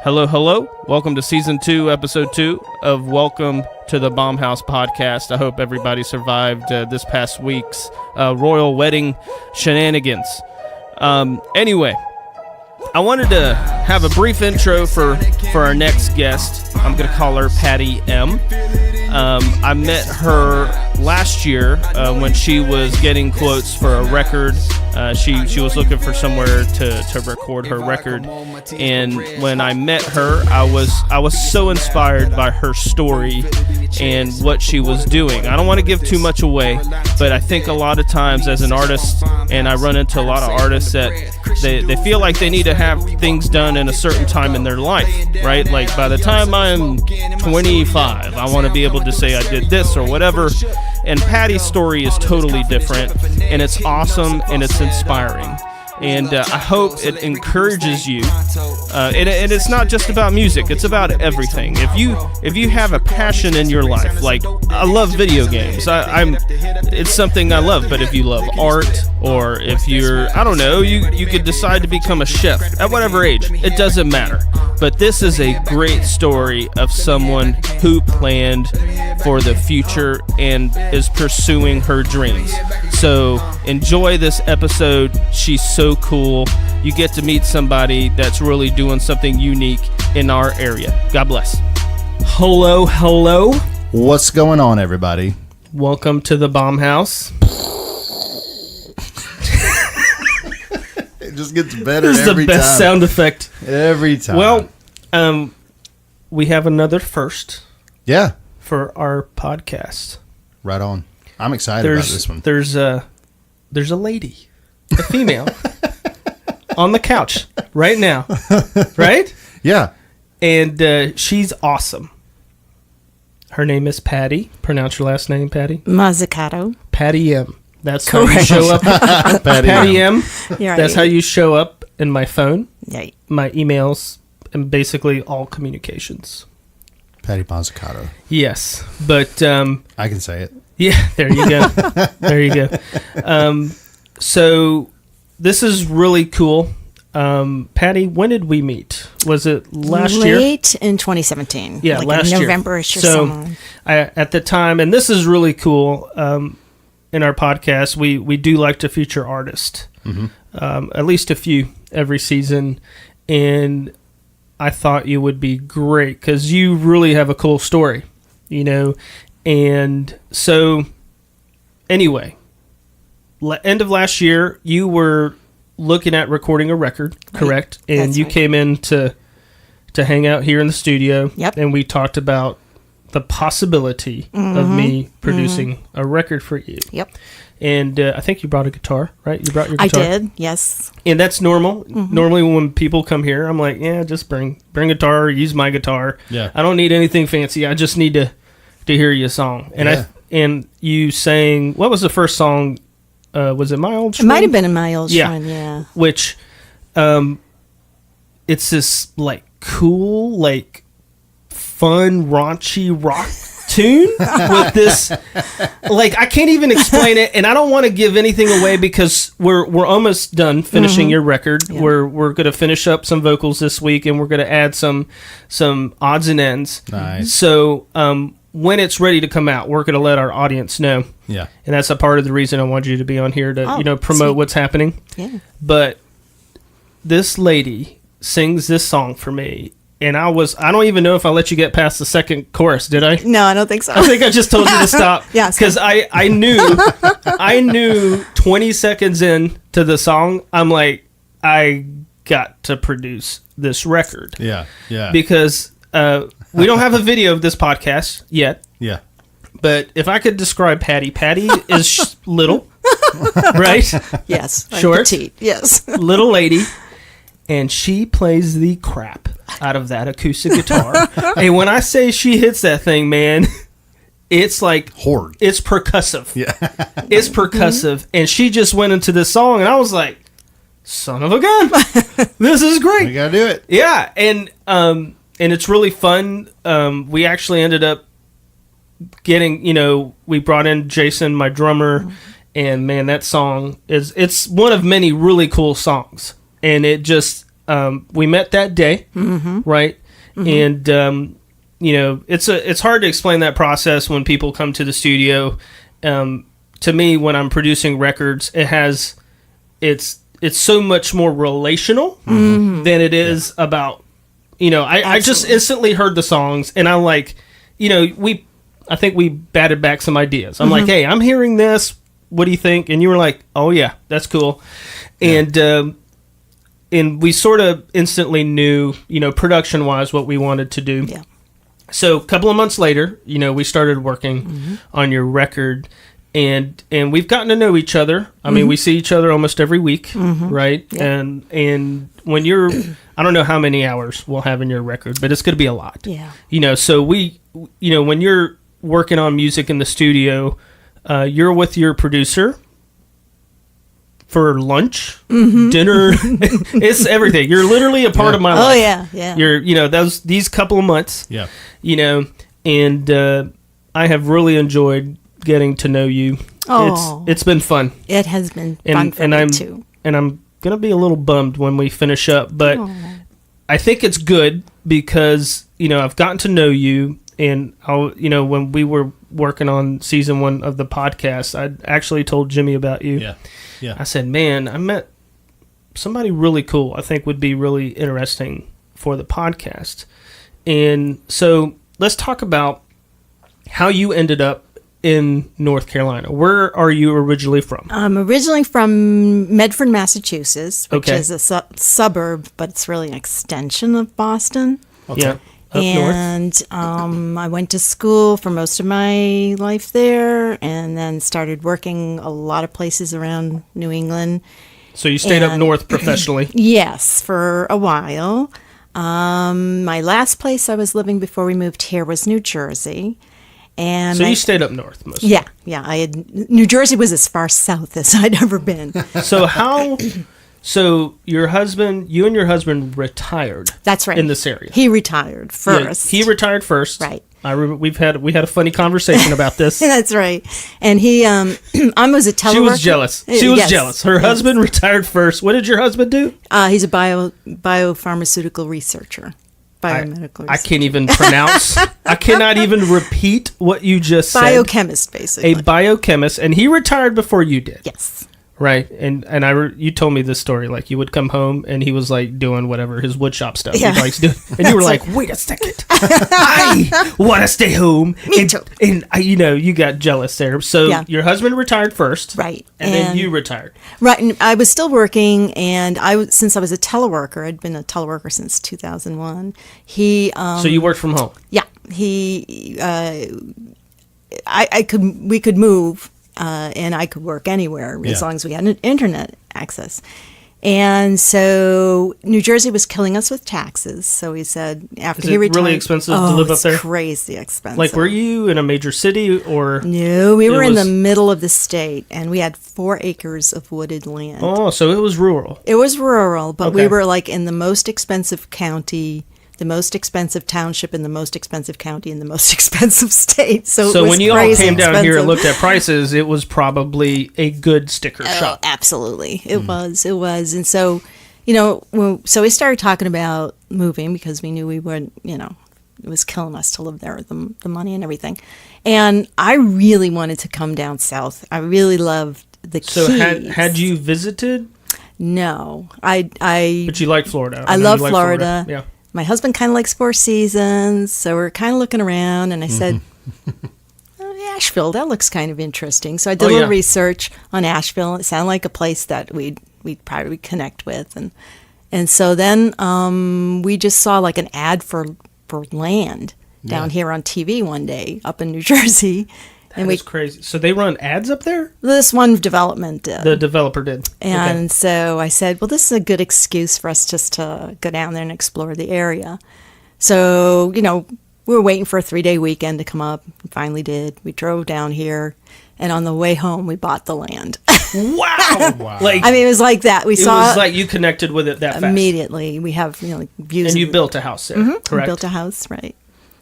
Hello, hello. Welcome to Season 2, Episode 2 of Welcome to the Baumhouse Podcast. I hope everybody survived this past week's royal wedding shenanigans. Anyway, I wanted to have a brief intro for our next guest. I'm going to call her Patty M. I met her last year when she was getting quotes for a record. She was looking for somewhere to record her record, and when I met her, I was so inspired by her story and what she was doing. I don't want to give too much away, but I think a lot of times as an artist, and I run into a lot of artists that they feel like they need to have things done in a certain time in their life, right? Like by the time I'm 25, I want to be able to say I did this or whatever. And Patty's story is totally different, and it's awesome, and it's inspiring. And I hope it encourages you. And it's not just about music; it's about everything. If you have a passion in your life, like I love video games, it's something I love. But if you love art, or if you're, I don't know, you could decide to become a chef at whatever age. It doesn't matter. But this is a great story of someone who planned for the future and is pursuing her dreams. So enjoy this episode. She's so cool. You get to meet somebody that's really doing something unique in our area. God bless. Hello, hello. What's going on, everybody? Welcome to the Baumhouse. It just gets better every time. This is the best sound effect. Every time. Well, we have another first. Yeah. For our podcast. Right on. I'm excited about this one. There's a lady, a female, on the couch right now, right? Yeah. And she's awesome. Her name is Patty. Pronounce your last name, Patty. Mazzucato. Patty M. That's correct. How you show up. Patty M. Right. That's how you show up in my phone, yeah. my emails, and basically all communications. Patty Mazzucato. Yes, but I can say it. Yeah, there you go. There you go. So this is really cool. Patty, when did we meet? Was it last year? Late in 2017. Yeah, like last in year. November-ish or so something. at the time, and this is really cool, in our podcast, we do like to feature artists, at least a few every season, and I thought you would be great because you really have a cool story, you know. And so, anyway, end of last year, you were looking at recording a record, correct? Right. And That's you right. came in to hang out here in the studio. Yep. And we talked about the possibility of me producing a record for you. Yep. And I think you brought a guitar, right? You brought your guitar. I did, yes. And that's normal. Normally when people come here, I'm like, yeah, just bring a guitar, use my guitar. Yeah. I don't need anything fancy. I just need to hear you a song. And and you sang, what was the first song? Was it My Old Shrine? It might have been in My Old Shrine, yeah. Which, it's this like cool, like fun, raunchy rock tune with this, like I can't even explain it, and I don't want to give anything away because we're almost done finishing your record. Yeah. We're gonna finish up some vocals this week, and we're gonna add some odds and ends. Nice. So when it's ready to come out, we're gonna let our audience know. Yeah. And that's a part of the reason I wanted you to be on here to promote sweet. what's happening. Yeah. But this lady sings this song for me. And I don't even know if I let you get past the second chorus, did I? No, I don't think so. I think I just told you to stop. Yeah, Because I knew 20 seconds in to the song, I'm like, I got to produce this record. Yeah. Yeah. Because we don't have a video of this podcast yet. Yeah. But if I could describe Patty is little, right? Yes. Short. Petite, yes. Little lady. And she plays the crap out of that acoustic guitar. And when I say she hits that thing, man, it's like Horde. It's percussive. Yeah. It's percussive. And she just went into this song, and I was like, son of a gun. This is great. We gotta do it. Yeah. And it's really fun. We actually ended up getting, we brought in Jason, my drummer, and man, that song it's one of many really cool songs. And it just, we met that day, right? And it's hard to explain that process when people come to the studio. To me, when I'm producing records, it's so much more relational than it is about. I just instantly heard the songs, and I'm like, I think we batted back some ideas. I'm like, hey, I'm hearing this. What do you think? And you were like, oh yeah, that's cool. Yeah. And we sort of instantly knew, production wise, what we wanted to do. Yeah. So a couple of months later, we started working on your record, and we've gotten to know each other. I mean, we see each other almost every week, right? Yeah. And when you're, I don't know how many hours we'll have in your record, but it's going to be a lot. Yeah. So when you're working on music in the studio, you're with your producer for lunch, dinner. It's everything. You're literally a part of my life. Oh yeah. You're, these couple of months. Yeah. And I have really enjoyed getting to know you. Oh, it's been fun. It has been fun for me too. And I'm gonna be a little bummed when we finish up, but I think it's good because I've gotten to know you, and when we were working on season 1 of the podcast, I actually told Jimmy about you. Yeah. I said, man, I met somebody really cool. I think would be really interesting for the podcast. And so let's talk about how you ended up in North Carolina. Where are you originally from? I'm originally from Medford, Massachusetts, which Okay. is a suburb, but it's really an extension of Boston. Okay. Yeah. Up north. And I went to school for most of my life there, and then started working a lot of places around New England. So you stayed up and- north professionally. Yes, for a while. My last place I was living before we moved here was New Jersey. And So you stayed up north mostly. yeah. New Jersey was as far south as I'd ever been. So you and your husband retired. That's right. In this area. He retired first. Yeah, he retired first. Right. We had a funny conversation about this. That's right. And he, I was a teleworker. She was jealous. Yes. Jealous. Her husband retired first. What did your husband do? He's a biopharmaceutical researcher. Biomedical I researcher. can't even pronounce. I cannot even repeat what you just said. Biochemist, basically. A biochemist, and he retired before you did. Yes. Right, you told me this story, like you would come home and he was like doing whatever his woodshop stuff Yeah. he likes doing, and you were like, "Wait a second, I want to stay home." Me too. And you got jealous there. So your husband retired first, Right, and then you retired. Right, and I was still working, and since I was a teleworker, I'd been a teleworker since 2001. So you worked from home. Yeah, we could move, and I could work anywhere as long as we had internet access. And so New Jersey was killing us with taxes. So he said after he retired, really expensive to live up there? It's crazy expensive. Like, were you in a major city or? No, we were in the middle of the state, and we had 4 acres of wooded land. Oh, so it was rural. It was rural, but Okay. we were like in the most expensive county, the most expensive township, in the most expensive county, in the most expensive state. So it was when you all crazy came down here and expensive. looked at prices, it was probably a good sticker shop. Absolutely. It was. And so, so we started talking about moving because we knew we would, it was killing us to live there, the money and everything. And I really wanted to come down south. I really loved the Keys. So had you visited? No. But you like Florida. I know love you like Florida. Yeah. My husband kind of likes 4 seasons, so we're kind of looking around, and I said, Asheville, that looks kind of interesting. So I did a little research on Asheville. It sounded like a place that we'd probably connect with. And so then we just saw like an ad for land down here on TV one day up in New Jersey. That is crazy. So they run ads up there? This one development did. The developer did. And so I said, well, this is a good excuse for us just to go down there and explore the area. So, we were waiting for a 3-day weekend to come up. And finally did. We drove down here. And on the way home, we bought the land. Wow. Like, it was like that. It was like you connected with it that fast. Immediately. We have, views. And you built a house there, correct? We built a house, right.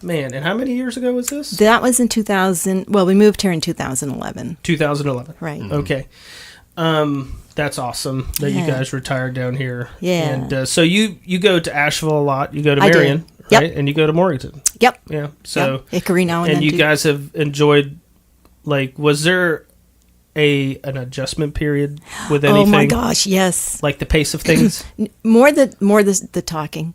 Man, and how many years ago was this? That was in 2000. Well, we moved here in 2011. 2011. Right. Okay. That's awesome that you guys retired down here. Yeah. And so you go to Asheville a lot. You go to I do. Marion, Yep. right? And you go to Morganton. Yep. Yeah. So Hickory now and then you too. guys have enjoyed. Like, was there an adjustment period with anything? Oh my gosh, yes. Like the pace of things. More the talking.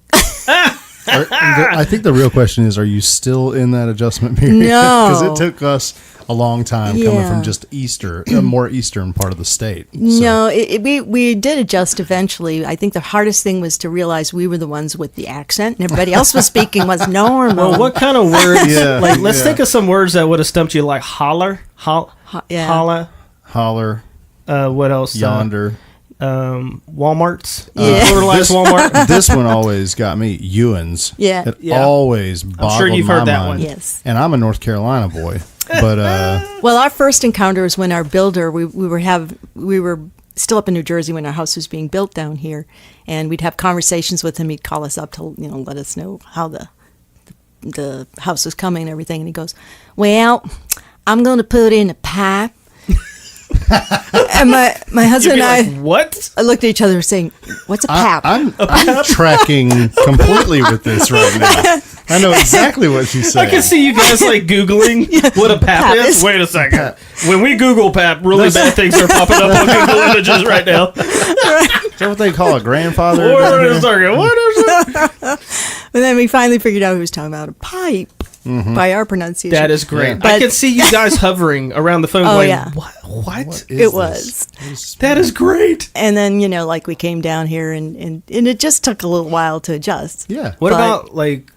I think the real question is, are you still in that adjustment period? No. Because it took us a long time coming Yeah. from just a more eastern part of the state. So, No, we did adjust eventually. I think the hardest thing was to realize we were the ones with the accent, and everybody else was speaking was normal. Well, what kind of words? Yeah, like, let's yeah. think of some words that would have stumped you, like holler, yeah. holla. Holler, What else? yonder. Walmart's. Yeah. Pluralized Walmart. This one always got me. Ewan's. Yeah. It Yeah. always boggled sure you've my heard that mind. one. Yes. And I'm a North Carolina boy. But Well, our first encounter was when our builder, we were still up in New Jersey when our house was being built down here, and we'd have conversations with him. He'd call us up to let us know how the house was coming and everything, and he goes, "Well, I'm going to put in a pipe." And my husband and Like, what? I looked at each other saying, "What's a pipe?" I'm tracking completely with this right now. I know exactly what she's saying. I can see you guys like Googling what a pap Pap is. is- Wait a second. When we Google pap, really bad things are popping up on Google Images right now. Is that what they call a grandfather? What is it? And then we finally figured out he was talking about a pipe by our pronunciation. That is great. Yeah. I can see you guys hovering around the phone Oh, going, yeah. what? What is It this? was. That is great. And then, like we came down here and it just took a little while to adjust. Yeah. What But- about like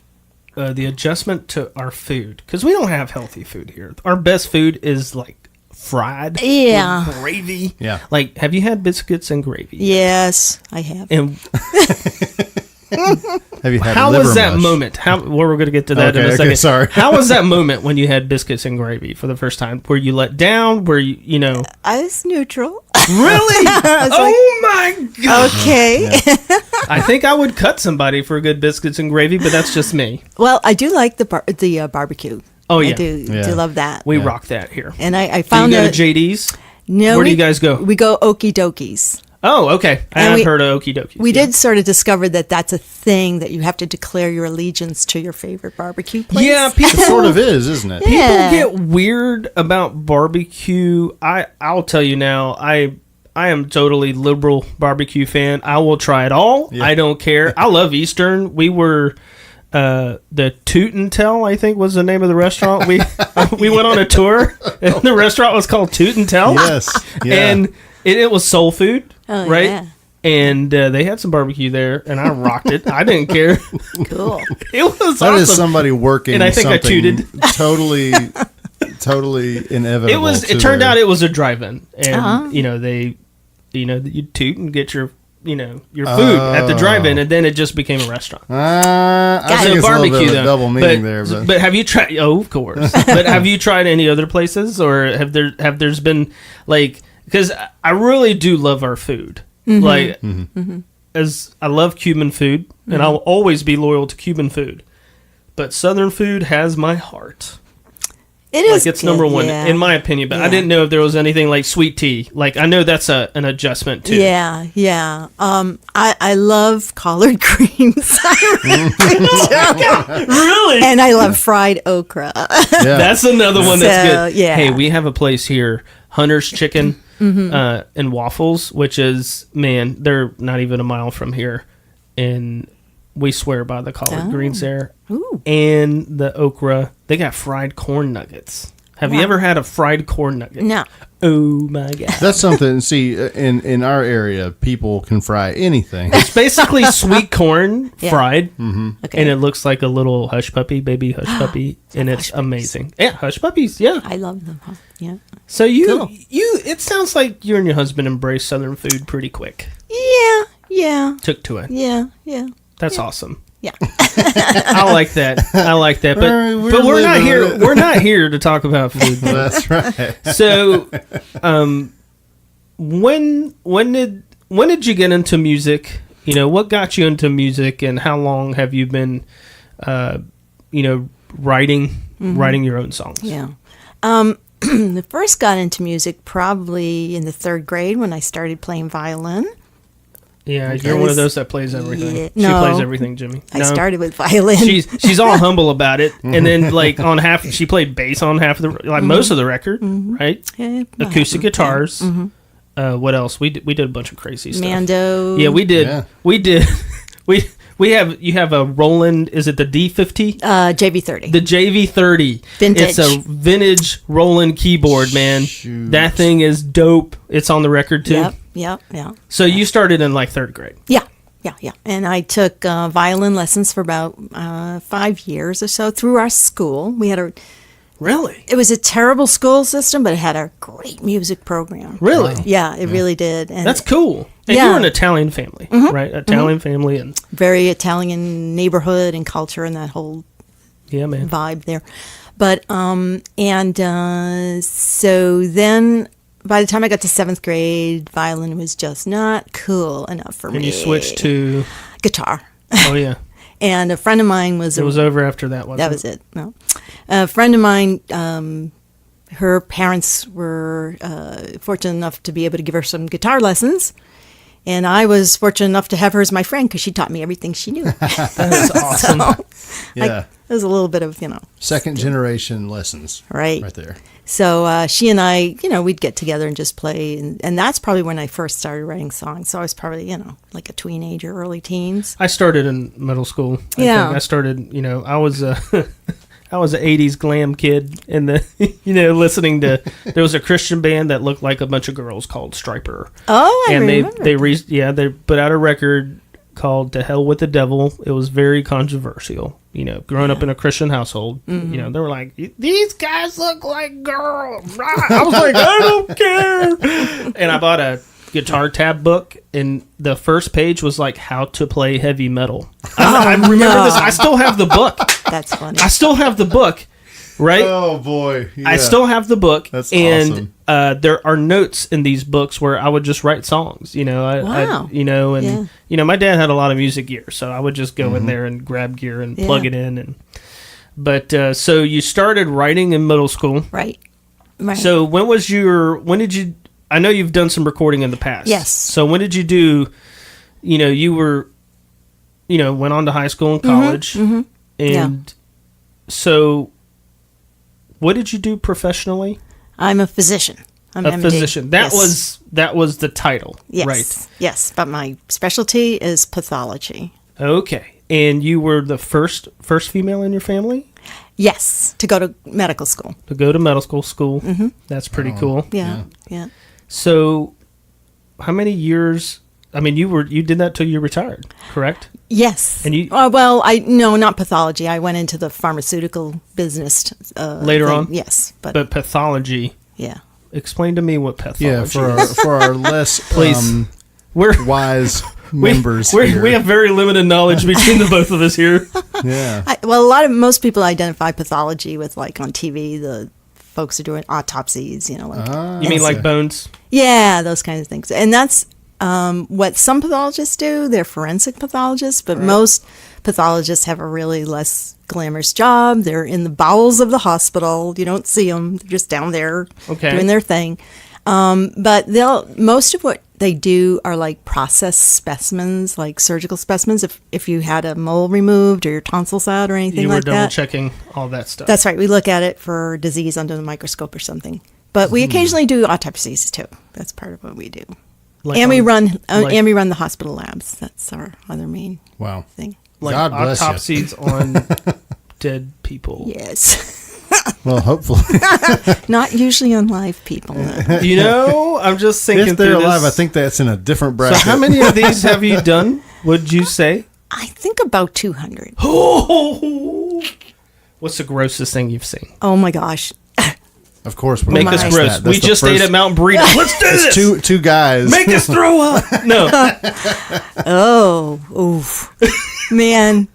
the adjustment to our food? Because we don't have healthy food here. Our best food is like fried. Yeah. with gravy. Yeah. Like, have you had biscuits and gravy? Yes, I have. And Have you had how liver was that mush? moment? We're going to get to that in a Okay, second. sorry. How was that moment when you had biscuits and gravy for the first time? Were you let down? Were you know? I was neutral. Really? Oh my god! Okay. I think I would cut somebody for good biscuits and gravy, but that's just me. Well, I do like the barbecue. Oh yeah, I do love that. we Yeah. rock that here. And I Do you found go that. to JD's? No, Where do you guys go? We go Okie Dokies. Oh, okay. I And have we- heard of Okie Dokie. We did sort of discover that that's a thing that you have to declare your allegiance to your favorite barbecue place. Yeah, It people sort of is, isn't it? Yeah. People get weird about barbecue. I'll tell you now. I am totally liberal barbecue fan. I will try it all. Yeah. I don't care. I love Eastern. We were the Toot and Tell, I think was the name of the restaurant. We went on a tour, and the restaurant was called Toot and Tell. Yes. Yeah. And it was soul food, Oh, right? yeah. And they had some barbecue there, and I rocked it. I didn't care. Cool. It was that awesome. is somebody working And I think I something tooted. totally inevitable. It turned out it was a drive-in, and Uh-huh. you toot and get your your food at the drive-in, and then it just became a restaurant. I Got think it. it's a little bit of a though. double meaning there, but have you tried? Oh, of course. But have you tried any other places, or have there's been like, because I really do love our food, like as I love Cuban food, and I'll always be loyal to Cuban food, but Southern food has my heart. It is. Like it's good, number one yeah. in my opinion, but I Yeah. didn't know if there was anything like sweet tea. Like I know that's an adjustment too. Yeah, yeah. I love collard greens. Really? And I love fried okra. yeah. That's another one that's So, good. yeah. Hey, we have a place here, Hunter's Chicken and Waffles, which is, man, they're not even a mile from here. And we swear by the collard greens there. Ooh. And the okra. They got fried corn nuggets. Have you Wow. ever had a fried corn nugget? No. Oh, my God. That's something. See, in our area, people can fry anything. It's basically sweet corn Yeah. fried. Okay. And it looks like a little hush puppy, baby hush puppy. And it's Hush puppies. amazing. Yeah, hush puppies, yeah. I love them. Huh? Yeah. So Cool. it sounds like you and your husband embraced Southern food pretty quick. Yeah. Yeah. Took to it. Yeah. Yeah. That's awesome. Yeah. I like that. But We're we're not living here. it. We're not here to talk about food. That's right. So, when did you get into music? You know, what got you into music, and how long have you been, writing your own songs? Yeah. I first got into music probably in the 3rd grade when I started playing violin. Yeah, you're one of those that plays everything. Yeah, she plays everything, Jimmy. I started with violin. She's all humble about it, and then like on half, she played bass on half of the most of the record, right? Yeah, acoustic guitars. What else? We did a bunch of crazy stuff. Mando. Yeah, we did. Yeah. We did. You have a Roland. Is it the D50? JV30. The JV30. Vintage. It's a vintage Roland keyboard, man. Shoot. That thing is dope. It's on the record too. Yep. So you started in like 3rd grade. Yeah. And I took violin lessons for about 5 years or so through our school. We had Really? It was a terrible school system, but it had a great music program. Really? Yeah, it really did. And that's cool. And Yeah. you're an Italian family, right? Italian family, and very Italian neighborhood and culture and that whole yeah, man. vibe there. But so then by the time I got to 7th grade, violin was just not cool enough for me. And you switched to guitar. oh yeah. And a friend of mine was It was over after that, wasn't it? that was it. No, a friend of mine. Her parents were fortunate enough to be able to give her some guitar lessons, and I was fortunate enough to have her as my friend because she taught me everything she knew. That's awesome. Yeah. It was a little bit of 2nd generation lessons. right. Right there. So she and I, we'd get together and just play, and that's probably when I first started writing songs. So I was probably like a teenager, early teens. I started in middle school. Yeah. I started, I was a I was an 80s glam kid in the listening to there was a Christian band that looked like a bunch of girls called Striper. Oh, I remember. they put out a record called To Hell with the Devil. It was very controversial. Growing up in a Christian household, they were like, these guys look like girls. I was like, I don't care. And I bought a guitar tab book, and the first page was like how to play heavy metal. I remember this. I still have the book. That's funny. I still have the book, right? Oh boy. Yeah. I still have the book. That's and awesome. There are notes in these books where I would just write songs, Wow. My dad had a lot of music gear, so I would just go in there and grab gear and plug it in. But so you started writing in middle school. Right. So when did you, I know you've done some recording in the past. Yes. So when did you do, you were, went on to high school and college. And so what did you do professionally? I'm a physician. I'm a MD. physician. That Yes. was the title, Yes. right? Yes, but my specialty is pathology. Okay. And you were the first female in your family Yes, to go to medical school. to go to medical school. Mm-hmm. That's pretty cool. Yeah. So how many years? I mean, you did that till you retired, correct? Yes. And you- no, not pathology. I went into the pharmaceutical business Later thing. on? Yes, But pathology. yeah. Explain to me what pathology Yeah, is. for our less Please. We're wise members here. we have very limited knowledge between the both of us here. Yeah. Most people identify pathology with like on TV, the folks are doing autopsies, You mean like bones? Yeah, those kinds of things. And that's what some pathologists do. They're forensic pathologists, but most pathologists have a really less glamorous job. They're in the bowels of the hospital. You don't see them. They're just down there doing their thing. But most of what they do are like process specimens, like surgical specimens. If you had a mole removed or your tonsils out or anything like that. You were double checking all that stuff. That's right. We look at it for disease under the microscope or something. But we occasionally do autopsies too. That's part of what we do. We run the hospital labs. That's our other main thing. Like God bless you. autopsies on dead people. Yes. Well, hopefully. Not usually on live people. No. I'm just thinking If they're through alive, this. I think that's in a different So bracket. how many of these have you done, would you say? I think about 200. What's the grossest thing you've seen? Oh my gosh. Of course. We're Make gonna us ask gross. that. We That's the just ate first- at Mount Burrito. Let's do this. It's two guys. Make us throw up. No. Oh, oof. Man.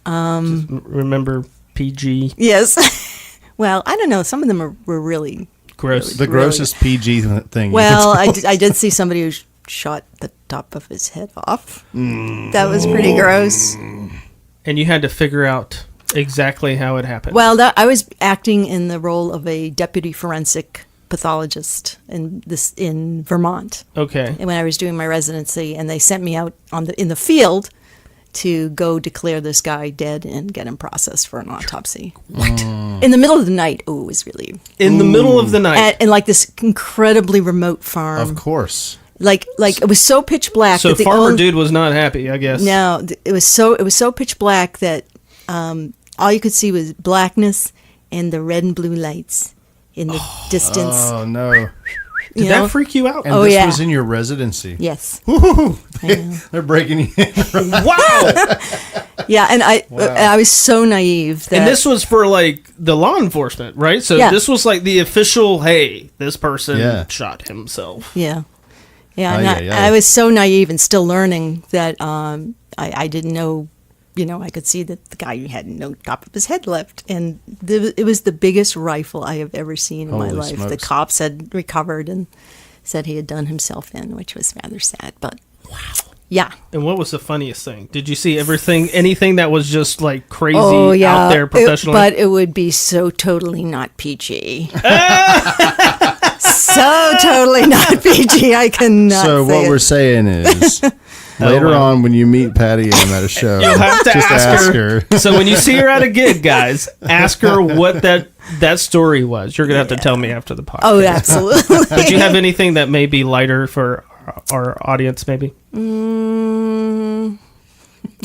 Remember PG. Yes. Well, I don't know. Some of them were really Gross. The grossest PG thing. Well, I did see somebody who shot the top of his head off. That was pretty gross. And you had to figure out. exactly how it happened? Well, I was acting in the role of a deputy forensic pathologist in Vermont. Okay. And when I was doing my residency, and they sent me out in the field to go declare this guy dead and get him processed for an autopsy. What? In the middle of the night. Oh, it was really... In the middle of the night. And like this incredibly remote farm. Of course. Like it was so pitch black. So farmer dude was not happy, I guess. No, it was so pitch black that all you could see was blackness and the red and blue lights in the distance. Oh, no. Did that freak you out? And this was in your residency. Yes. They're breaking you in. Wow. Yeah, and I was so naive. And this was for like the law enforcement, right? So this was like the official, hey, this person shot himself. Yeah. Yeah, and I was so naive and still learning that I didn't know, I could see that the guy had no top of his head left. And it was the biggest rifle I have ever seen in my life. Smokes. The cops had recovered and said he had done himself in, which was rather sad. But, wow. Yeah. And what was the funniest thing? Did you see anything that was just like crazy out there professionally? But it would be so totally not PG. So totally not PG. I cannot. So what we're saying is, later on when you meet Patty Ann at a show, you'll have to ask her. So when you see her at a gig, guys, ask her what that story was. You're gonna have to tell me after the podcast. Oh, absolutely. Did you have anything that may be lighter for our audience? Maybe.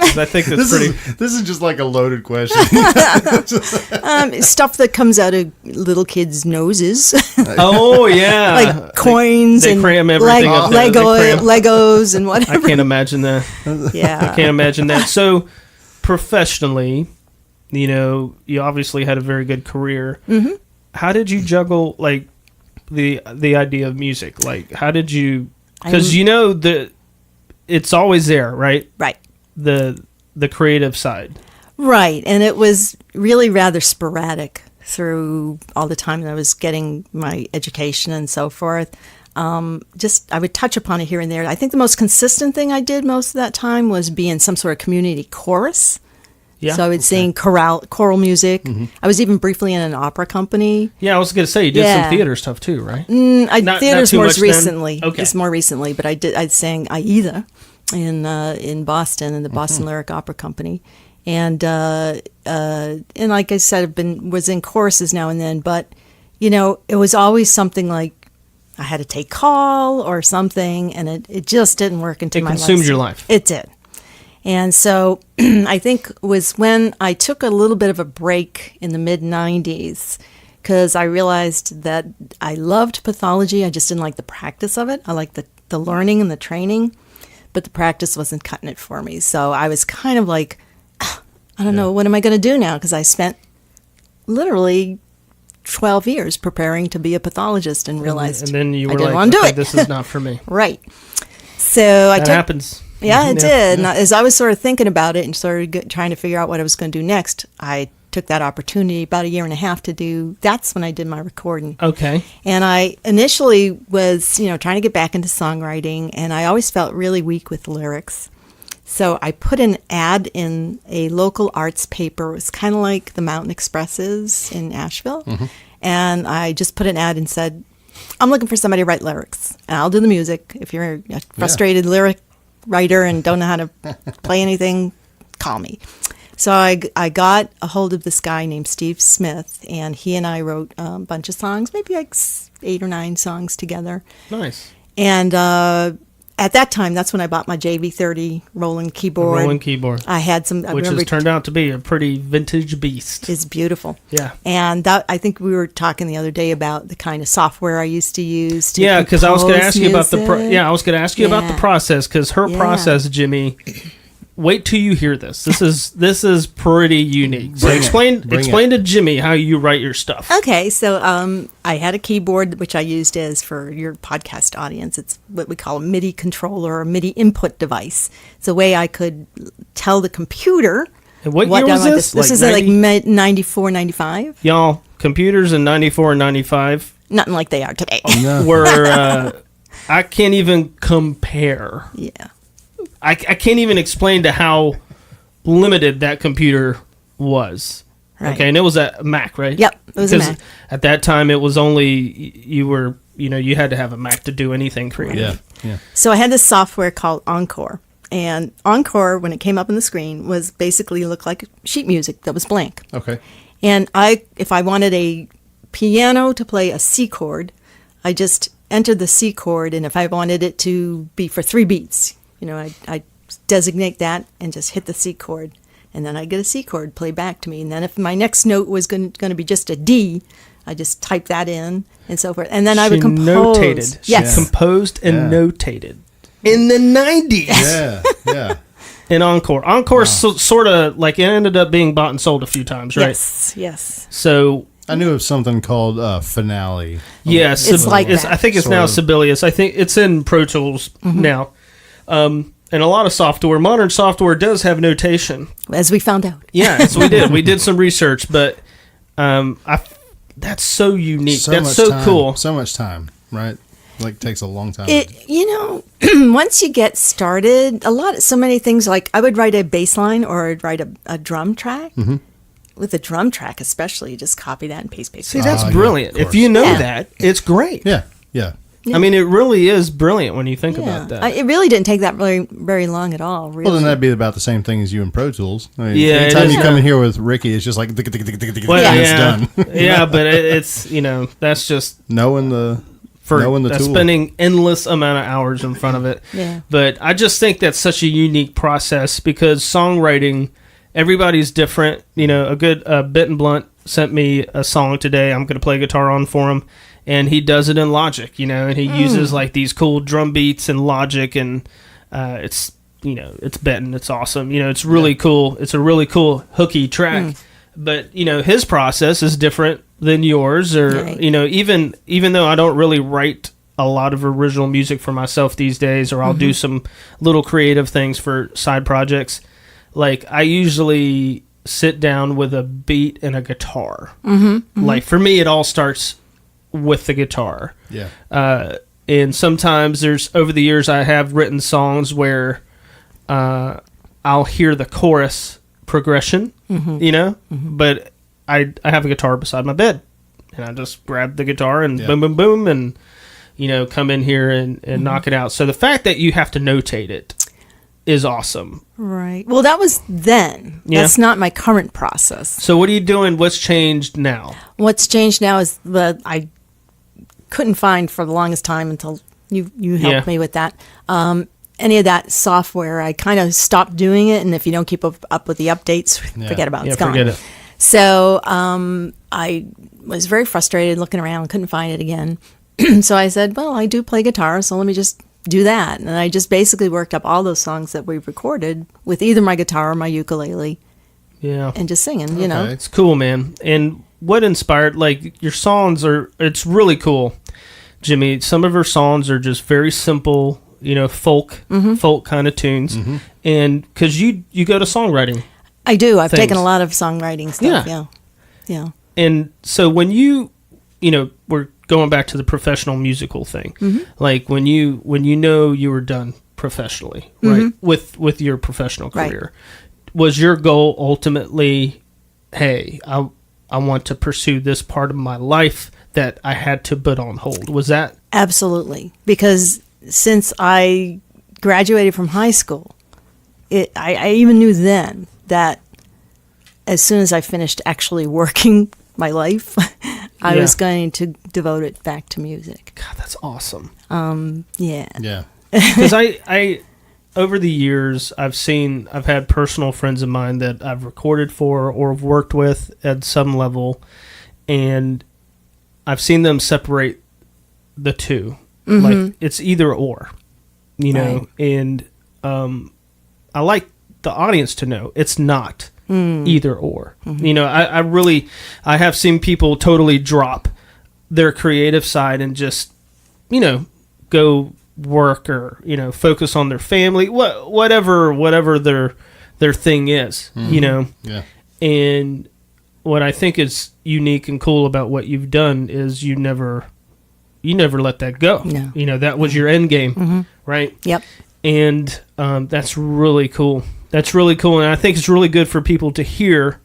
I think that's This is just like a loaded question. Stuff that comes out of little kids' noses. Oh yeah, like coins they and cram everything up there. Legos and whatever. I can't imagine that. Yeah, I can't imagine that. So, professionally, you obviously had a very good career. Mm-hmm. How did you juggle like the idea of music? Like, how did you? Because it's always there, right? Right. The creative side. Right. And it was really rather sporadic through all the time that I was getting my education and so forth. I would touch upon it here and there. I think the most consistent thing I did most of that time was be in some sort of community chorus. Yeah. So I would sing choral music. Mm-hmm. I was even briefly in an opera company. Yeah, I was going to say you did some theater stuff too, right? Theater's more recently. Okay. It's more recently, but I sang Aida in Boston in the Boston Lyric Opera Company, and like I said, was in choruses now and then, but it was always something like I had to take call or something, and it just didn't work into my life. It consumed your life. It did. And so I think was when I took a little bit of a break in the mid-90s, because I realized that I loved pathology. I just didn't like the practice of it. I liked the learning and the training, but the practice wasn't cutting it for me. So I was kind of like, I don't know, what am I going to do now? Because I spent literally 12 years preparing to be a pathologist and realized and then you were I didn't want to do it. This is not for me. Right. So that happens. Yeah, it did. And as I was sort of thinking about it and sort of trying to figure out what I was going to do next, I took that opportunity about a year and a half to do. That's when I did my recording. Okay. And I initially was, trying to get back into songwriting, and I always felt really weak with lyrics. So I put an ad in a local arts paper. It was kind of like the Mountain Express is in Asheville. Mm-hmm. And I just put an ad and said, I'm looking for somebody to write lyrics, and I'll do the music. If you're a frustrated lyric writer and don't know how to play anything, call me. So I got a hold of this guy named Steve Smith, and he and I wrote a bunch of songs, maybe like 8 or 9 songs together. Nice. And at that time, that's when I bought my JV30 Roland keyboard. I had some, which has turned out to be a pretty vintage beast. It's beautiful. Yeah. And I think we were talking the other day about the kind of software I used to use. Yeah, because I was going to ask you about the process, because her process, Jimmy. Wait till you hear this. This is pretty unique. So explain to Jimmy how you write your stuff. Okay, so I had a keyboard which I used as for your podcast audience. It's what we call a MIDI controller or a MIDI input device. It's a way I could tell the computer. And what year was this? This is like 94, 95. Y'all, computers in 94 and 95. Nothing like they are today. Were I can't even compare. Yeah. I can't even explain to how limited that computer was. Right. Okay, and it was a Mac, right? Yep, it was a Mac. At that time, it was only you had to have a Mac to do anything creative. Yeah. So I had this software called Encore. And Encore, when it came up on the screen, was basically looked like sheet music that was blank. Okay. And if I wanted a piano to play a C chord, I just entered the C chord, and if I wanted it to be for 3 beats, I designate that and just hit the C chord, and then I get a C chord play back to me. And then if my next note was going to be just a D, I just type that in and so forth. And then I would compose. Notated. Yes. She composed and notated. In the 90s. Yeah. In Encore. Encore sort of like it ended up being bought and sold a few times, right? Yes. So I knew of something called Finale. yeah, It's like that. I think it's Sort now of. Sibelius. I think it's in Pro Tools now. And a lot of software, modern software does have notation. As we found out. Yeah, so we did. We did some research, but that's so unique. That's so time, cool. So much time, right? Like takes a long time. Once you get started, so many things, like I would write a bass line or I'd write a drum track. Mm-hmm. With a drum track especially, you just copy that and paste. See, that's yeah, brilliant. of If you know Yeah. that, it's great. Yeah. I mean, it really is brilliant when you think about that. It really didn't take that very, very long at all, really. Well, then that'd be about the same thing as you in Pro Tools. I mean, Yeah, it anytime is. you come in here with Ricky, it's just like, and it's done. Yeah, but it's, that's just Knowing the that's tool. spending endless amount of hours in front of it. Yeah. But I just think that's such a unique process because songwriting, everybody's different. A good Benton Blunt sent me a song today. I'm going to play guitar on for him, and he does it in Logic. And he uses like these cool drum beats in Logic, and it's Benton. It's awesome. It's really cool. It's a really cool hooky track. But his process is different than yours, or Right. even though I don't really write a lot of original music for myself these days, or I'll do some little creative things for side projects. Like I usually sit down with a beat and a guitar. Like for me, it all starts with the guitar. Yeah. And sometimes over the years I have written songs where I'll hear the chorus progression, but I have a guitar beside my bed, and I just grab the guitar and boom, boom, boom, and come in here and knock it out. So the fact that you have to notate it is awesome. Right. Well, that was then. Yeah. That's not my current process. So what are you doing? What's changed now? What's changed now is that I couldn't find for the longest time until you helped me with that. Any of that software, I kind of stopped doing it, and if you don't keep up with the updates, forget about it. It's gone. Forget it. So I was very frustrated looking around, couldn't find it again. So I said, well, I do play guitar, so let me just do that. And I just basically worked up all those songs that we recorded with either my guitar or my ukulele. Yeah. And just singing, you know. It's cool, man. And what inspired, like, your songs it's really cool, Jimmy. Some of her songs are just very simple, folk kind of tunes. And because you go to songwriting. I do. I've things. taken a lot of songwriting stuff. Yeah. And so when we're going back to the professional musical thing, like when you were done professionally, right, with your professional career, was your goal ultimately, hey, I want to pursue this part of my life that I had to put on hold? Was that? Absolutely. Because since I graduated from high school, I even knew then that as soon as I finished actually working my life, I was going to devote it back to music. God, that's awesome. Yeah. Because I over the years, I've had personal friends of mine that I've recorded for or have worked with at some level, and I've seen them separate the two. Like, it's either or, know, and I like the audience to know it's not either or. I have seen people totally drop their creative side and just, go work or, focus on their family, whatever their thing is, Yeah. And what I think is unique and cool about what you've done is you never let that go. No. That was your end game, right? Yep. And that's really cool. That's really cool, and I think it's really good for people to hear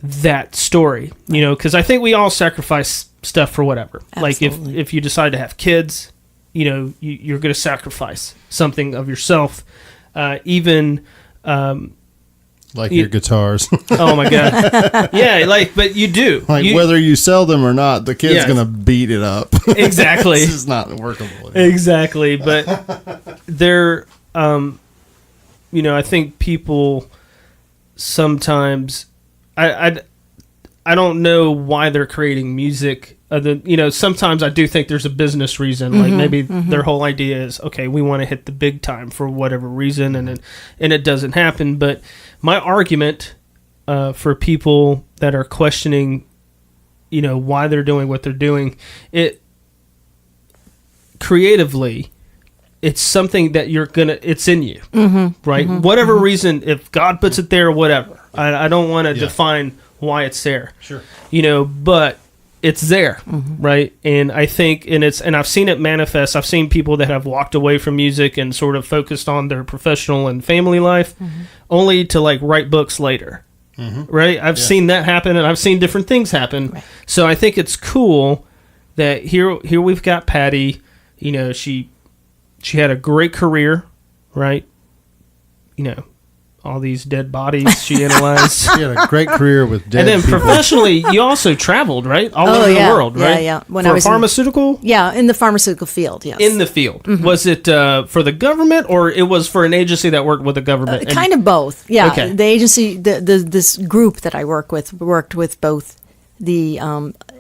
that story, because I think we all sacrifice stuff for whatever. Absolutely. Like if you decide to have kids, you're going to sacrifice something of yourself, even your guitars. Oh my God. Yeah, but you do. Whether you sell them or not, the kid's going to beat it up. Exactly. This is not workable anymore. Exactly. But there, I think people sometimes, I don't know why they're creating music. Sometimes I do think there's a business reason. Like maybe their whole idea is, okay, we want to hit the big time for whatever reason, and it doesn't happen. But my argument for people that are questioning, why they're doing what they're doing, it creatively, it's something that it's in you, right? Whatever reason, if God puts it there, whatever. I don't want to define why it's there. Sure. But it's there, right? And I think, and I've seen it manifest. I've seen people that have walked away from music and sort of focused on their professional and family life, only to write books later, right? I've seen that happen, and I've seen different things happen. Right. So I think it's cool that here we've got Patty. She had a great career, right? All these dead bodies she analyzed. She had a great career with dead And then people. professionally, you also traveled, right? All over the world, right? Yeah. For I was pharmaceutical? in the pharmaceutical field, yes. In the field. Was it for the government, or it was for an agency that worked with the government? Kind of both, yeah. Okay. The agency, this group that I worked with both the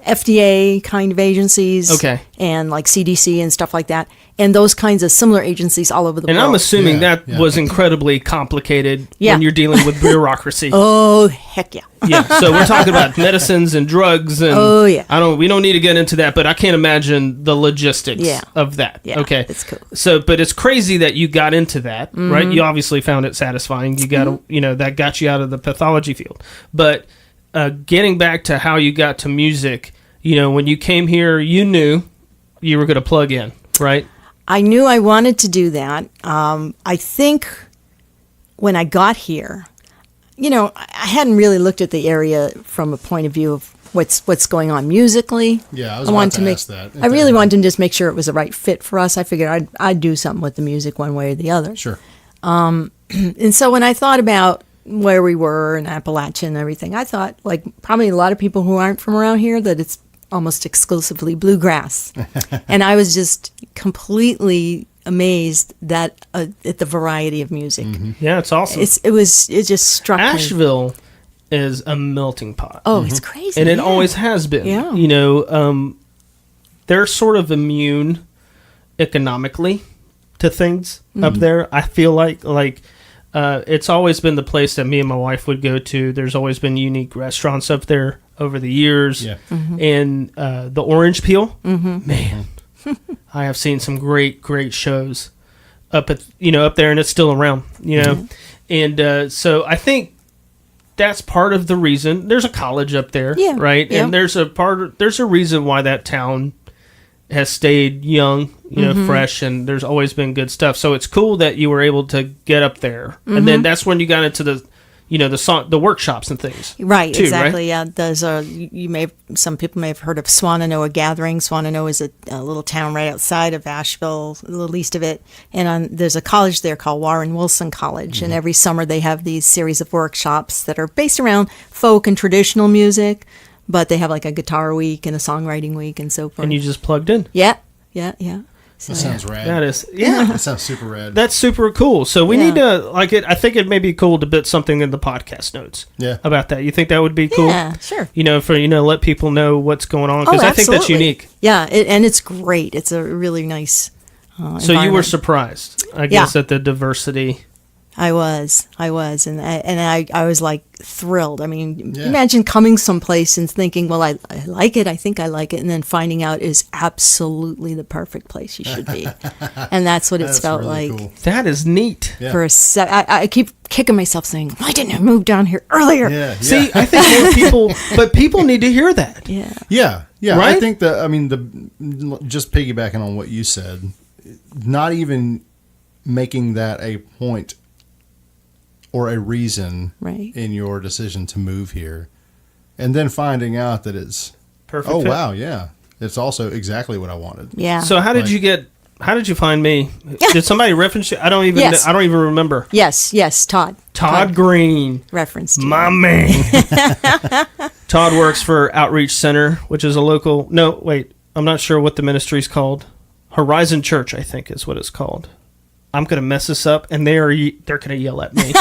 FDA kind of agencies, and like CDC and stuff like that, and those kinds of similar agencies all over the world. And I'm assuming that was incredibly complicated when you're dealing with bureaucracy. Oh, heck yeah. Yeah, so we're talking about medicines and drugs, and we don't need to get into that, but I can't imagine the logistics of that. Yeah, okay, it's cool. So, but it's crazy that you got into that, right? You obviously found it satisfying. You got that got you out of the pathology field. But getting back to how you got to music, when you came here, you knew you were going to plug in, right? I knew I wanted to do that. I think when I got here, I hadn't really looked at the area from a point of view of what's going on musically. Yeah, I was about to ask that. I really wanted to just make sure it was the right fit for us. I figured I'd do something with the music one way or the other. Sure. And so when I thought about where we were in Appalachia and everything, I thought, like probably a lot of people who aren't from around here, that it's almost exclusively bluegrass. And I was just completely amazed at the variety of music. Yeah, it's awesome. It just struck me. Asheville is a melting pot. Oh, it's crazy. And it always has been. Yeah. They're sort of immune economically to things up there. I feel like it's always been the place that me and my wife would go to. There's always been unique restaurants up there over the years. Yeah. And the Orange Peel, man, I have seen some great shows up there, and it's still around, And so I think that's part of the reason. There's a college up there, right? Yeah. And there's a reason why that town has stayed young, fresh, and there's always been good stuff. So it's cool that you were able to get up there, and then that's when you got into the workshops and things. Right, too, exactly. Right? Yeah, there's some people may have heard of Swannanoa Gathering. Swannanoa is a little town right outside of Asheville, a little east of it, and there's a college there called Warren Wilson College, and every summer they have these series of workshops that are based around folk and traditional music. But they have like a guitar week and a songwriting week and so forth. And you just plugged in. Yeah. So, that sounds rad. That is, that sounds super rad. That's super cool. So we need to, I think it may be cool to put something in the podcast notes about that. You think that would be cool? Yeah, sure. Let people know what's going on, because I think that's unique. Yeah, and it's great. It's a really nice So you were surprised, I guess, at the diversity. I was, and I was like thrilled. I mean, imagine coming someplace and thinking, well, I like it. I think I like it, and then finding out is absolutely the perfect place you should be, and that's what it's felt really like. Cool. That is neat. Yeah. I keep kicking myself, saying, why didn't I move down here earlier? Yeah. See, I think more people, but people need to hear that. Yeah. Right? I think that. I mean, just piggybacking on what you said, not even making that a point or a reason in your decision to move here and then finding out that it's Perfect. oh fit. wow, yeah, it's also exactly what I wanted. Yeah. So how did you find me? Did somebody reference you? I don't even Yes. I don't even remember. Yes, Todd Green. referenced you. My man. Todd works for Outreach Center, which is a local. No, wait. I'm not sure what the ministry's called. Horizon Church, I think, is what it's called. I'm gonna mess this up, and they're gonna yell at me.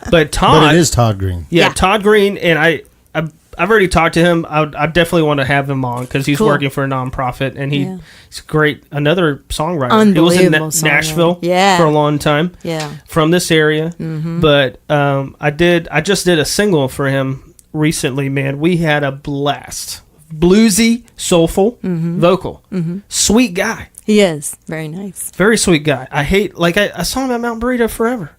But Todd, But it is Todd Green. yeah, Yeah. Todd Green, and I've already talked to him. I definitely want to have him on because he's Cool. working for a nonprofit, and Yeah. he's great. Another songwriter. He was in Unbelievable songwriter. Nashville Yeah. for a long time. Yeah. From this area, but I just did a single for him recently. Man, we had a blast. Bluesy, soulful, vocal, sweet guy, He is very nice. very sweet guy. I saw him at Mount Burrito forever,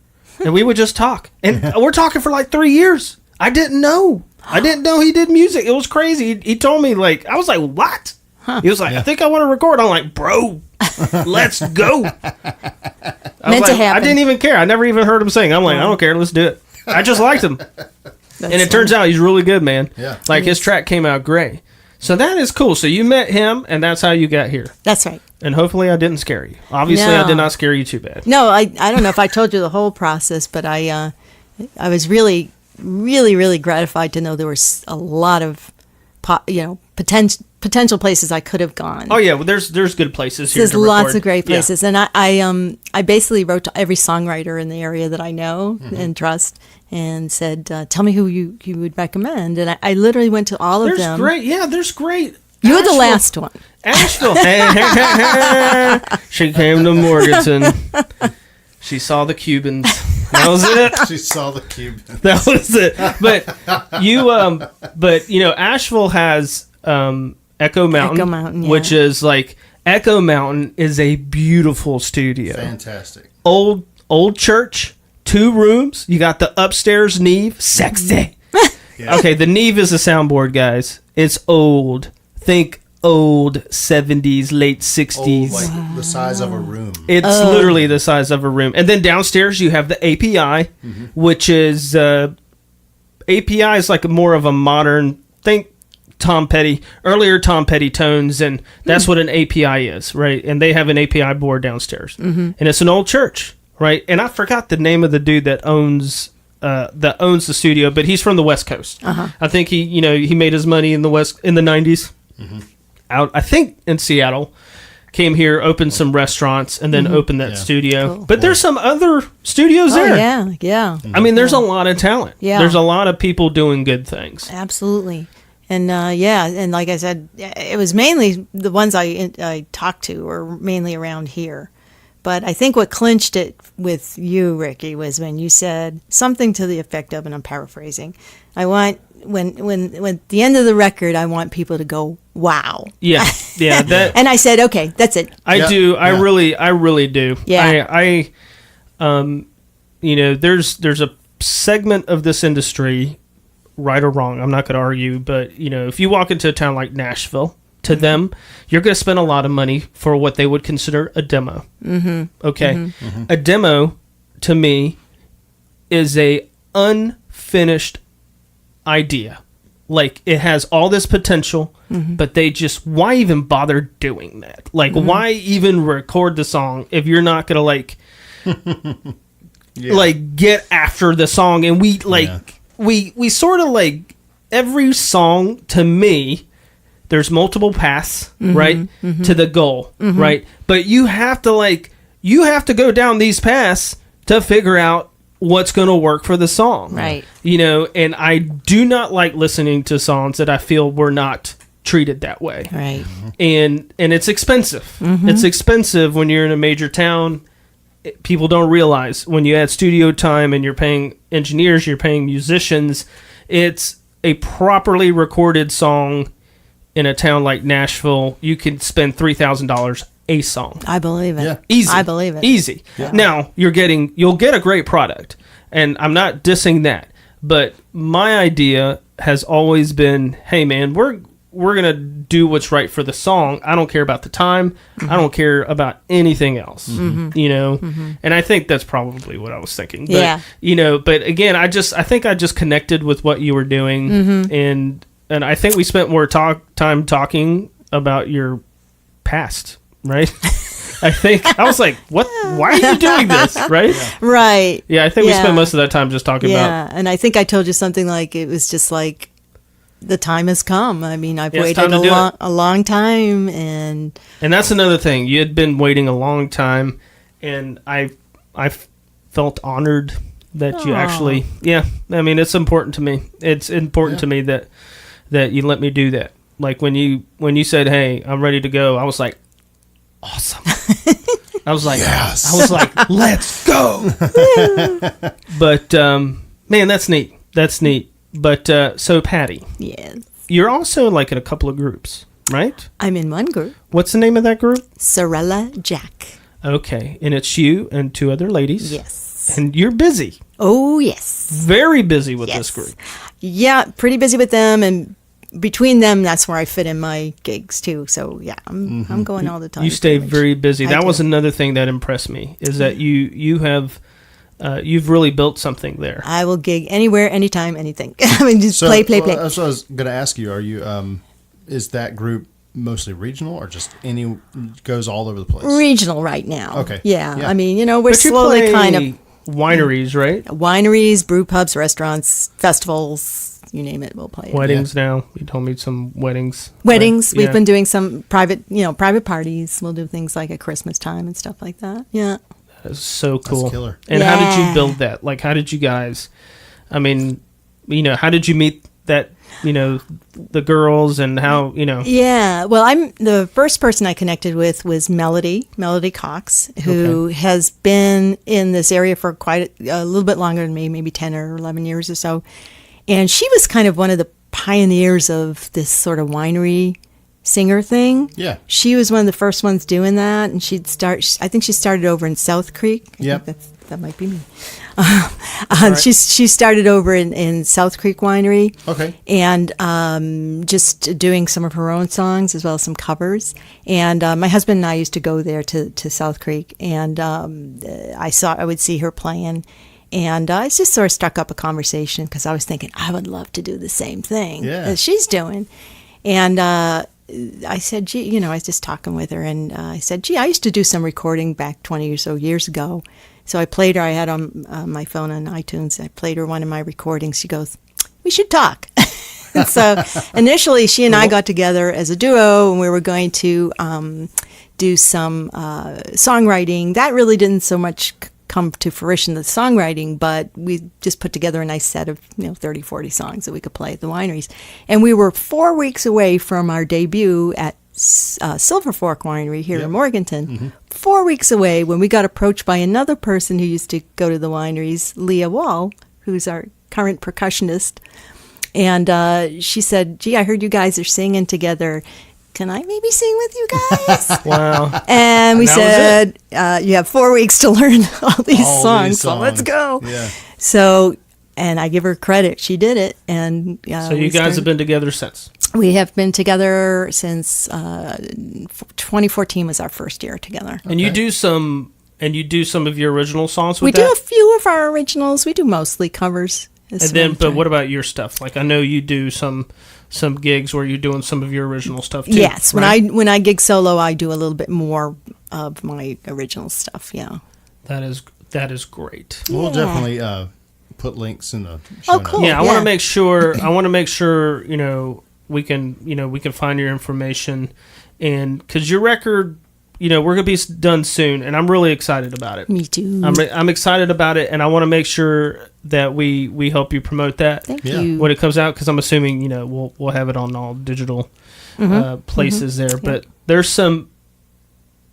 and we would just talk, and we're talking for like 3 years. I didn't know he did music. It was crazy. He told me, like, I was like, what? He was like, I think I want to record. I'm like, bro, let's go. Meant to happen. I didn't even care. I never even heard him sing. I'm like, I don't care. Let's do it. I just liked him. And it turns out he's really good, man. Yeah. Like, his track came out great. So that is cool. So you met him, and that's how you got here. That's right. And hopefully I didn't scare you. Obviously, No. I did not scare you too bad. No, I don't know if I told you the whole process, but I was really, really, really gratified to know there was a lot of, potential places I could have gone. Oh, yeah. Well, there's good places here There's to lots record. of great Yeah. places, and I basically wrote to every songwriter in the area that I know and trust, and said, "Tell me who you would recommend." And I literally went to all of There's them. great. Yeah, there's great. You were the Asheville- last one. Asheville. She came to Morganton. She saw the Cubans. That was it. She saw the cube. That was it. But Asheville has Echo Mountain, which is like Echo Mountain is a beautiful studio. Fantastic. Old church, 2 rooms. You got the upstairs nave, sexy. Yeah. Okay, the nave is a soundboard, guys. It's old. Think old 70s, late 60s. Oh, like the size of a room. It's literally the size of a room. And then downstairs you have the API, which is API is like more of a modern, think earlier Tom Petty tones, and that's what an API is, right? And they have an API board downstairs. And it's an old church, right? And I forgot the name of the dude that owns the studio, but he's from the West Coast. I think he made his money in the 90s. Out, I think, in Seattle. Came here, opened some restaurants, and then opened that studio. Cool. But there's some other studios there. Yeah. I mean, there's a lot of talent. Yeah. There's a lot of people doing good things. Absolutely. And and like I said, it was mainly the ones I talked to were mainly around here. But I think what clinched it with you, Ricky, was when you said something to the effect of, and I'm paraphrasing, I want when at the end of the record, I want people to go, wow. Yeah. That. And I said, okay, that's it. I do. I Yeah. really do. Yeah. There's a segment of this industry, right or wrong, I'm not going to argue, but if you walk into a town like Nashville, to them, you're going to spend a lot of money for what they would consider a demo. Okay, a demo to me is a unfinished idea. Like, it has all this potential, but why even bother doing that? Like, why even record the song if you're not going to like get after the song? And we sort of like, every song to me, there's multiple paths, right, to the goal, right? But you have to go down these paths to figure out what's going to work for the song. Right. And I do not like listening to songs that I feel were not treated that way. Right. And it's expensive. It's expensive when you're in a major town. People don't realize when you add studio time and you're paying engineers, you're paying musicians, it's a properly recorded song in a town like Nashville, you can spend $3,000 a song. I believe it. Yeah. Easy. I believe it. Easy. Yeah. Now, you'll get a great product. And I'm not dissing that. But my idea has always been, hey man, we're going to do what's right for the song. I don't care about the time. I don't care about anything else. And I think that's probably what I was thinking. But, Yeah. but again, I think I just connected with what you were doing, and and I think we spent more time talking about your past, right? I think I was like, "What? Why are you doing this?" Right? Right. Yeah, I think we spent most of that time just talking about. Yeah, and I think I told you something like it was just like the time has come. I mean, I've waited a long time, and that's another thing. You had been waiting a long time, and I felt honored that you actually. Yeah, I mean, it's important to me. It's important to me that you let me do that. Like when you said, "Hey, I'm ready to go," I was like, "Awesome." I was like, yes. I was like, "Let's go." But man, that's neat. That's neat. But so Patty, yes, you're also like in a couple of groups, right? I'm in one group. What's the name of that group? Sorella Jack. Okay, and it's you and two other ladies. Yes. And you're busy. Oh, yes. Very busy with this group. Yeah, pretty busy with them, and between them, that's where I fit in my gigs too. So yeah, I'm going all the time. You stay very busy. That was do. another thing that impressed me is that you have you've really built something there. I will gig anywhere, anytime, anything. I mean, just play. That's what I was going to ask you. Are you is that group mostly regional or just goes all over the place? Regional right now. Okay. Yeah. I mean, we're but slowly kind of wineries, right? Wineries, brew pubs, restaurants, festivals, you name it, we'll play it. Weddings now. You told me some weddings. Weddings. Right? We've been doing some private parties. We'll do things like at Christmas time and stuff like that. Yeah. That's so cool. That's killer. And how did you build that? Like, how did you guys, I mean, how did you meet that, the girls and how, Yeah. Well, the first person I connected with was Melody Cox, who has been in this area for quite a little bit longer than me, maybe 10 or 11 years or so. And she was kind of one of the pioneers of this sort of winery singer thing. Yeah. She was one of the first ones doing that, and I think she started over in South Creek. Yeah. That might be me. Right. She started over in South Creek Winery. Okay. And just doing some of her own songs as well as some covers. And my husband and I used to go there to South Creek, and I would see her playing. And it just sort of struck up a conversation because I was thinking I would love to do the same thing that she's doing. And I said, gee, I was just talking with her, and I said, gee, I used to do some recording back 20 or so years ago. So I played her. I had on my phone on iTunes. I played her one of my recordings. She goes, we should talk. So initially, she and I got together as a duo, and we were going to do some songwriting. That really didn't so much come to fruition, the songwriting, but we just put together a nice set of 30, 40 songs that we could play at the wineries. And we were 4 weeks away from our debut at Silver Fork Winery here in Morganton. Mm-hmm. 4 weeks away when we got approached by another person who used to go to the wineries, Leah Wall, who's our current percussionist. And she said, gee, I heard you guys are singing together. Can I maybe sing with you guys? Wow. And we said, you have 4 weeks to learn all these songs, so let's go. Yeah. So, and I give her credit. She did it. And so you guys have been together since? We have been together since 2014 was our first year together. And you do some of your original songs with We do a few of our originals. We do mostly covers. But what about your stuff? Like I know you do some gigs where you're doing some of your original stuff too. Yes, right? when I gig solo, I do a little bit more of my original stuff. Yeah, that is great. We'll definitely put links in the show notes. Cool. Yeah, I want to make sure. We can find your information, and because your record, we're gonna be done soon, and I'm really excited about it. Me too. I'm excited about it, and I want to make sure that we help you promote that. Thank you. When it comes out, because I'm assuming we'll have it on all digital places there. But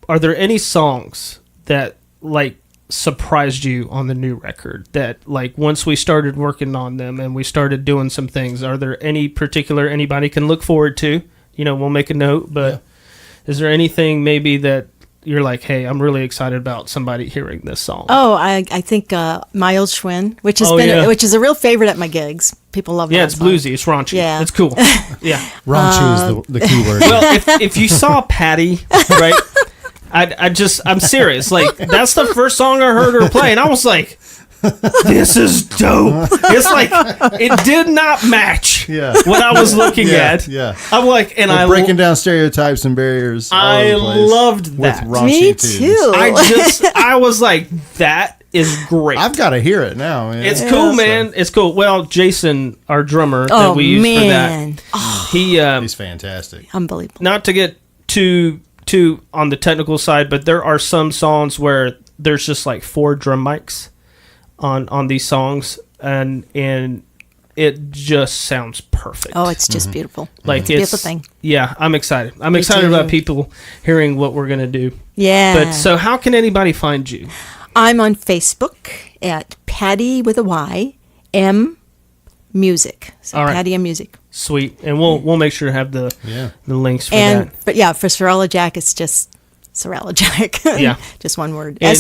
are there any songs that like surprised you on the new record that like once we started working on them and we started doing some things, are there any particular anybody can look forward to? We'll make a note, but is there anything maybe that you're like, hey, I'm really excited about somebody hearing this song? Oh, I think My Old Schwinn, which has which is a real favorite at my gigs. People love that. Yeah, it's song. bluesy. It's raunchy. Yeah. It's cool. Yeah. Raunchy is the key word. Well, if you saw Patty, right, I'm serious. Like, that's the first song I heard her play, and I was like, this is dope. It's like, it did not match much Yeah. what I was looking at. Yeah. I'm like, and We're breaking down stereotypes and barriers. I loved that. With raunchy Me tunes. too. I was like, that is great. I've got to hear it now. Man. It's cool, man. It's cool. Well, Jason, our drummer that we use for that, He's fantastic. Unbelievable. not to get too on the technical side, but there are some songs where there's just like 4 drum mics on these songs, and it just sounds perfect. Oh, it's just beautiful. Like It's a beautiful thing. Yeah, I'm excited. I'm Me excited too. about people hearing what we're gonna do. Yeah. But so, how can anybody find you? I'm on Facebook at Patty with a Y, M Music. So All right. Patty M Music. Sweet, and we'll make sure to have the links for And that. but yeah, for Sorella Jack, it's just Sorella Jack. Yeah. Just one word. And-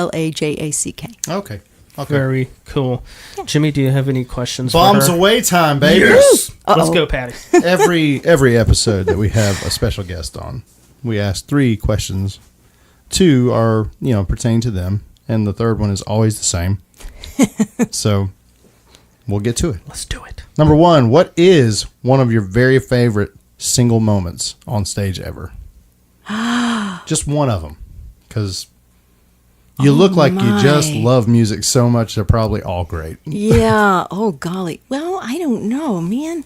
SORELLAJACK. Okay. Very cool. Jimmy, do you have any questions? Bombs for her? away time, baby. Yes. Let's go, Patty. Every episode that we have a special guest on, we ask 3 questions. 2 are, pertain to them, and the third one is always the same. So we'll get to it. Let's do it. Number 1, what is one of your very favorite single moments on stage ever? Just one of them, because you look like you just my. love music so much. They're probably all great. Yeah. Oh golly. Well, I don't know, man.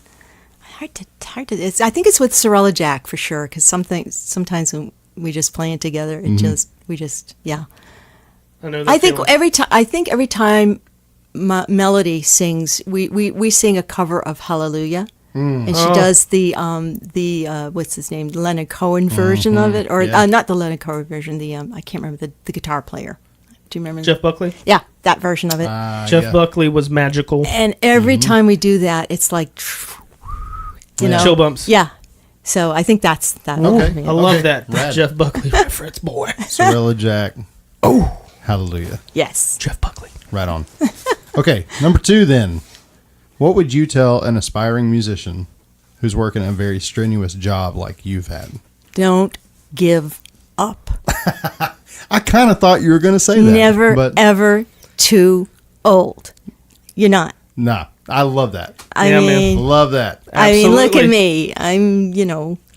Hard to. I think it's with Sorella Jack for sure. Because sometimes when we just playing together, we just yeah. I know. That I think feeling. every time Melody sings, we sing a cover of Hallelujah, and she does the what's his name, Leonard Cohen version of it, or not the Leonard Cohen version. The I can't remember the guitar player. Do you remember Jeff Buckley. Yeah, that version of it. Jeff Buckley was magical. And every time we do that, it's like, Chill bumps. Yeah. So I think that's that. Okay. I love that Rad. Jeff Buckley reference, boy. Sorella Jack. Oh, hallelujah. Yes. Jeff Buckley. Right on. Okay, number 2 then. What would you tell an aspiring musician who's working a very strenuous job like you've had? Don't give up. I kind of thought you were going to say that. Never, but ever too old. You're not. Nah, I love that. I Yeah, man. mean, Love that. I mean, look Absolutely. at me. I'm,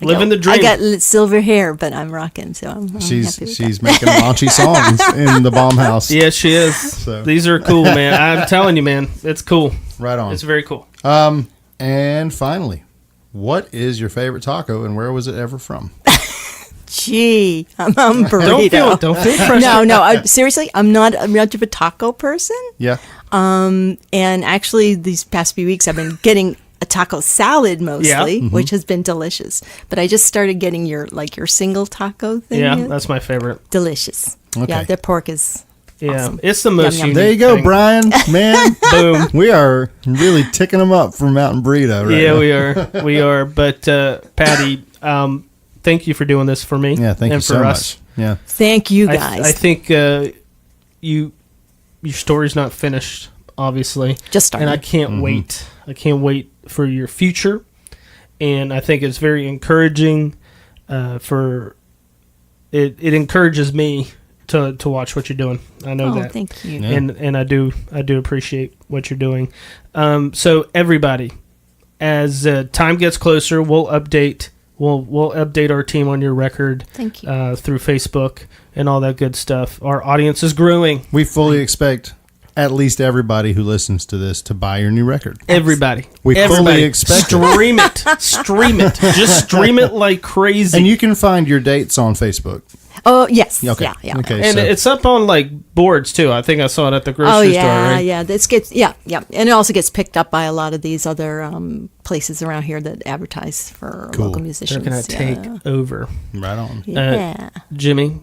Living the dream. I got silver hair, but I'm rocking, so I'm happy with She's making raunchy songs in the bomb house. Yeah, she is. So. These are cool, man. I'm telling you, man. It's cool. Right on. It's very cool. And finally, what is your favorite taco and where was it ever from? Gee, I'm burrito. Don't feel pressure. No. Seriously, I'm not much of a taco person. Yeah. And actually, these past few weeks, I've been getting a taco salad mostly, which has been delicious. But I just started getting your single taco thing. Yeah, that's my favorite. Delicious. Okay. Yeah, their pork is Yeah, awesome. it's the most Yum, yum. unique There you go, thing. Brian. Man, Boom. we are really ticking them up for Mountain Burrito right Yeah, now. we are. But Patty, thank you for doing this for me. Yeah, thank you and so for much. us. Yeah. Thank you guys. I think your story's not finished, obviously. Just started. And I can't wait. I can't wait for your future. And I think it's very encouraging. It encourages me to watch what you're doing. I know that. Thank you. Yeah. And I do appreciate what you're doing. So everybody, as time gets closer, we'll update our team on your record. Thank you. Through Facebook and all that good stuff. Our audience is growing. We fully expect at least everybody who listens to this to buy your new record. Everybody. We fully expect it. Stream it. Stream it. Just stream it like crazy. And you can find your dates on Facebook. Oh, yes. Okay. Yeah. Okay. And so it's up on like boards too. I think I saw it at the grocery store, right? Yeah. This gets yeah, and it also gets picked up by a lot of these other places around here that advertise for Cool. local They're musicians. gonna take over. right on. Yeah. Jimmy,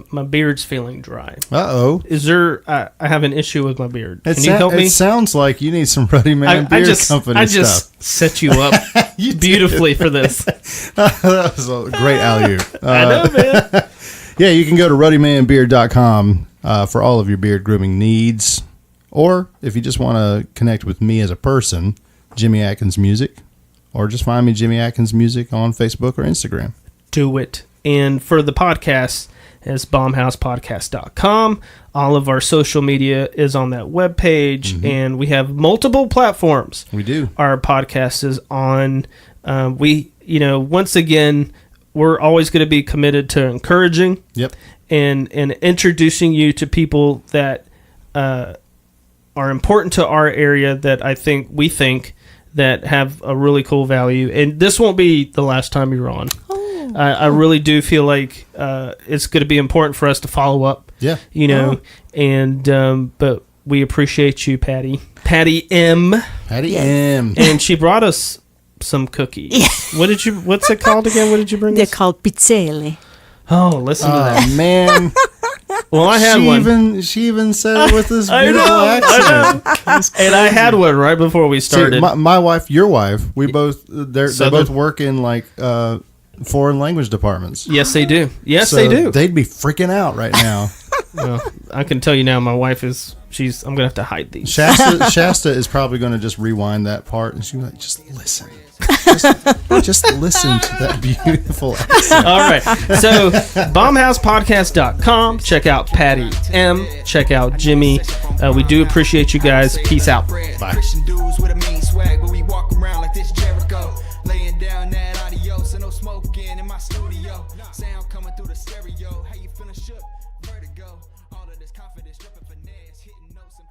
my beard's feeling dry. Uh-oh. Is there? I have an issue with my beard. Can you It help me? sounds like you need some Ruddy Man I Beard just Company stuff. set you up beautifully for this. That was a great alley-oop. I know, man. Yeah, you can go to ruddymanbeard.com for all of your beard grooming needs. Or if you just want to connect with me as a person, Jimmy Atkins Music. Or just find me Jimmy Atkins Music on Facebook or Instagram. Do it. And for the podcast, is bombhousepodcast.com. All of our social media is on that webpage, and we have multiple platforms. We do. Our podcast is on. Once again, we're always going to be committed to encouraging and introducing you to people that are important to our area that we think that have a really cool value. And this won't be the last time you're on. I really do feel like it's going to be important for us to follow up. Yeah. But we appreciate you, Patty. Patty M. And she brought us some cookies. Yeah. What's it called again? What did you bring us? They're called pizzelle. Oh, listen to that. Oh, man. Well, I had one. She even said it with this beautiful accent. And I had one right before we started. See, my wife, your wife, they both work in like foreign language departments. Yes, they do. They do. They'd be freaking out right now. Well, I can tell you now, my wife I'm going to have to hide these. Shasta is probably going to just rewind that part, and she'll be like, just listen. Just listen to that beautiful accent. All right. So, bombhousepodcast.com. Check out Patty M. Check out Jimmy. We do appreciate you guys. Peace out. Bye. Sound coming through the stereo, sound coming through the stereo. How you feeling shook, vertigo. All of this confidence, dripping finesse, hitting notes and